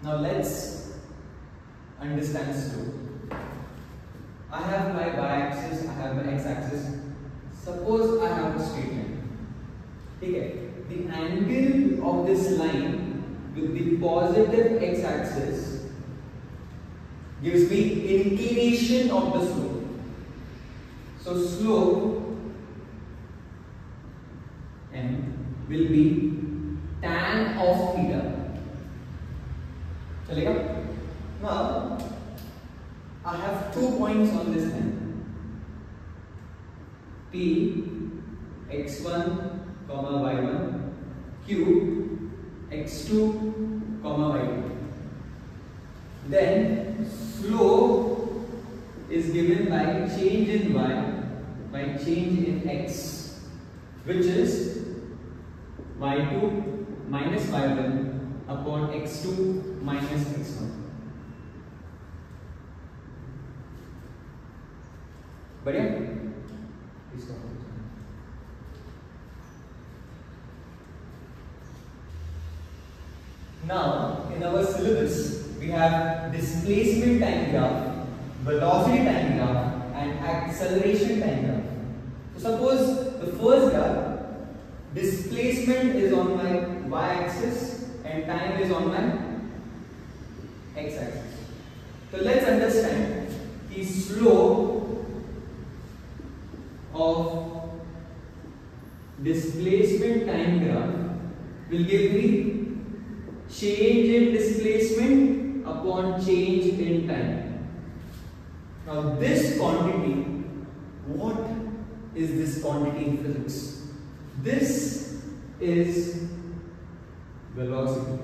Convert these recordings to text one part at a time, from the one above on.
Now let's understand slope. I have my y-axis, I have my x-axis. Suppose I have a straight line. Okay. The angle of this line with the positive x-axis gives me inclination of the slope. So slope m will be tan of theta. Chalega? Now I have 2 points on this line. P x1 comma y1, Q x2 comma y2. Then slope is given by change in y by change in x, which is y2 minus y1 upon x2 minus x1. बढ़िया? इसका now in our syllabus we have displacement time graph, velocity time graph and acceleration time graph. So suppose the first graph, displacement is on my y-axis and time is on my x-axis. So let's understand the slope of displacement time graph will give me change in displacement upon change in time. Now this quantity, what is this quantity in physics? This is velocity.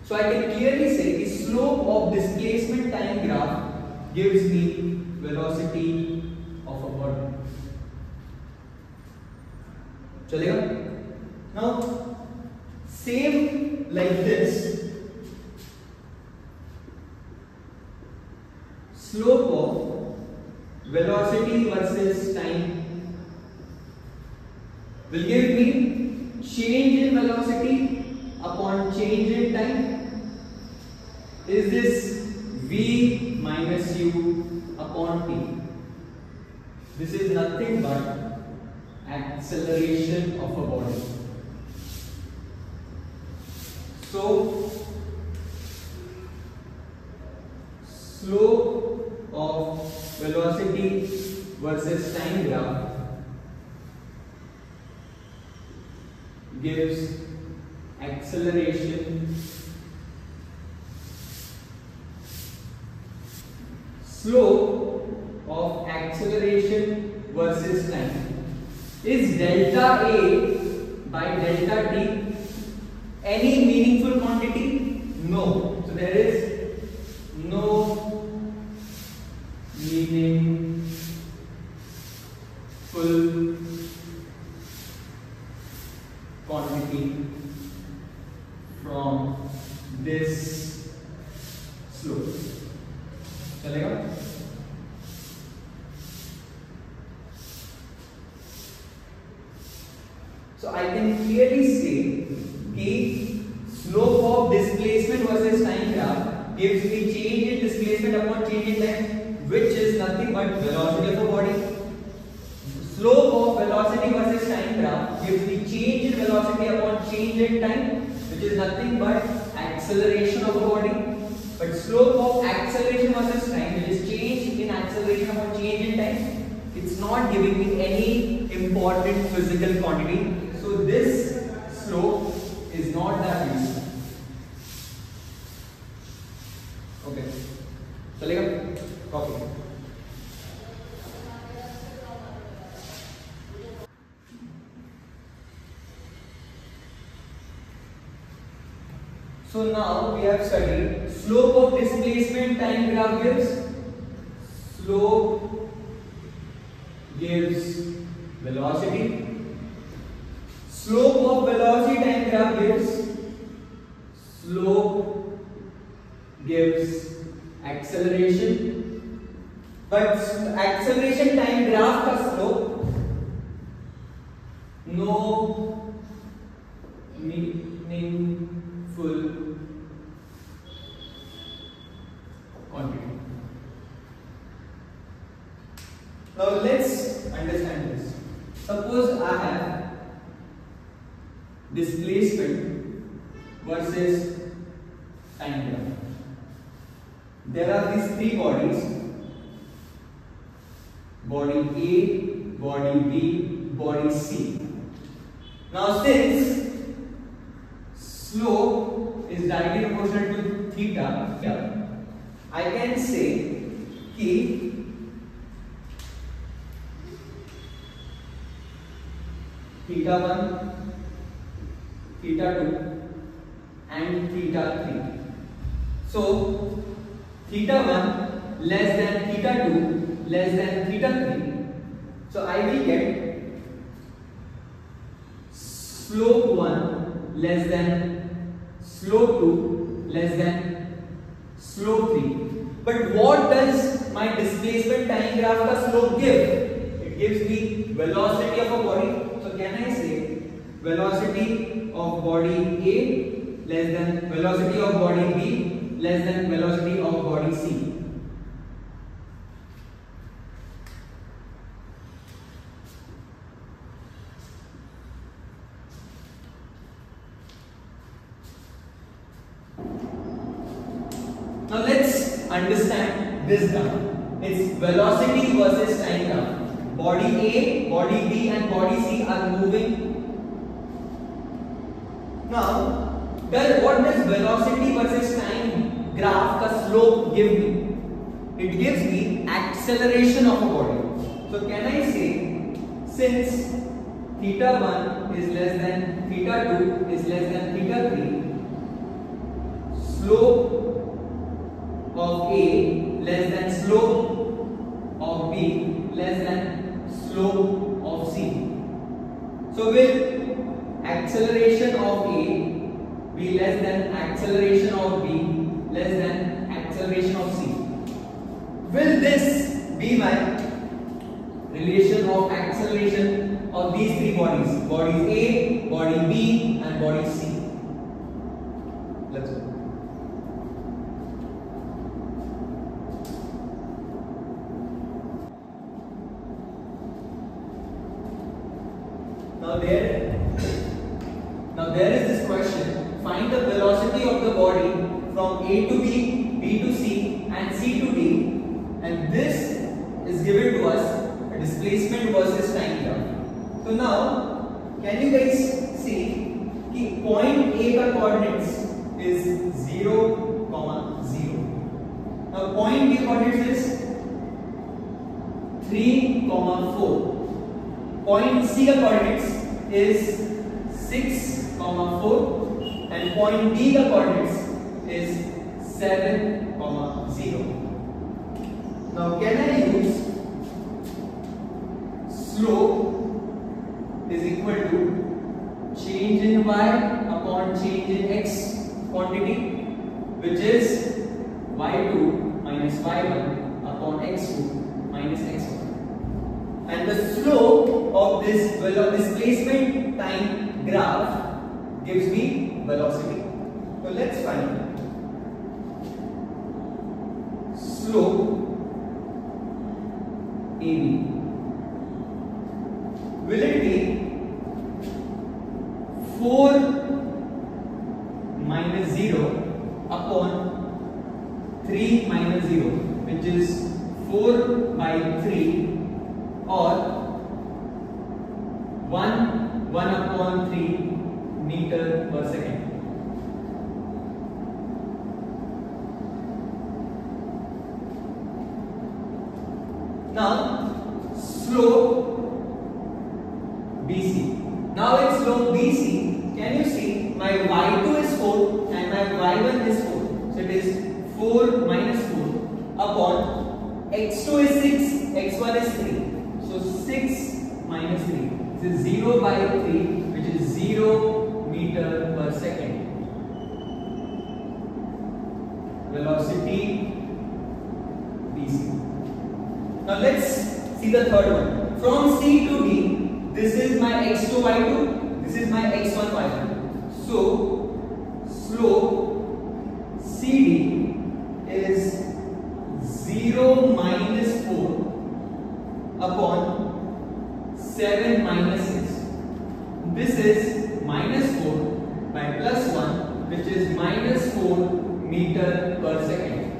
So I can clearly say the slope of displacement time graph gives me velocity of a body. Chalega? Now same like this, slope of velocity versus time will give me change in velocity upon change in time. Is this v minus u upon t? This is nothing but acceleration of a body. So slope of velocity versus time graph gives acceleration. Slope of acceleration versus time. Is delta A by delta t any meaningful quantity? No. So there is no meaningful quantity from this slope. चलेगा? So I can clearly say कि slope of displacement versus time graph gives me change in displacement upon change in time, which is nothing but velocity of a body. Slope of velocity versus time graph gives me change in velocity upon change in time, which is nothing but acceleration of a body. But slope of acceleration versus time, which is change in acceleration upon change in time, it's not giving me any important physical quantity. So this slope is not that useful. Okay. चलेगा? Copy. So now we have studied slope of displacement time graph gives slope gives velocity. Slope of velocity time graph gives slope gives acceleration. But acceleration time graph का slope, no meaningful quantity. Now let's understand this. Suppose I have displacement versus time graph. There are these three bodies: body A, body B, body C. Now since slope is directly proportional to theta, I can say कि theta 1, theta 2 and theta 3. So theta 1 less than theta 2 less than theta 3. So I will get slope 1 less than slope 2 less than slope 3. But what does my displacement time graph ka slope give? It gives me velocity of a body. So can I say velocity of body A less than velocity of body B less than velocity of body C? Now let's understand this graph. It's velocity versus time graph. Body A, body B and body C are moving. Now, what does velocity versus time graph ka slope give me? It gives me acceleration of a body. So can I say, since theta 1 is less than theta 2 is less than theta 3, slope of A less than slope of B less than slope of C. So will acceleration of A be less than acceleration of B less than acceleration of C? Will this be my relation of acceleration of these three bodies, body A, body B and body C? Let's go. Now there is this question: find the velocity of the body from A to B, B to C and C to D, and this is given to us a displacement versus time graph. So now can you guys see कि point A का coordinates is 0, 0. Now point B coordinates is 3, 4. Point C का coordinates is 6, 4 and point D का coordinates is 7, 0. Now can I use slope is equal to change in y upon change in x quantity, which is y2 minus y1 upon x2 minus x1. And the slope of this displacement time graph gives me velocity. So let's find slope AB. Will it be 4 minus 0 upon 3 minus 0, which is 4 by 3, or 1 upon 3 meter per second? Now slope BC. Now in slope BC, can you see my y2 is 4 and my y1 is 4. So it is 4 minus 4 upon x2 is 6, x1 is 3. So 6 minus 3. This is 0 by 3, which is 0 meter per second. Velocity BC. Now let's See the third one. From C to D, this is my x2 y2, this is my x1 y1. So slope CD is 0 minus 4 upon 7 minus 6. This is minus 4 by plus 1, which is minus 4 meter per second.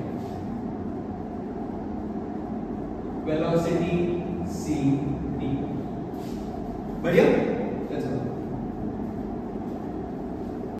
Velocity CD. बढ़िया?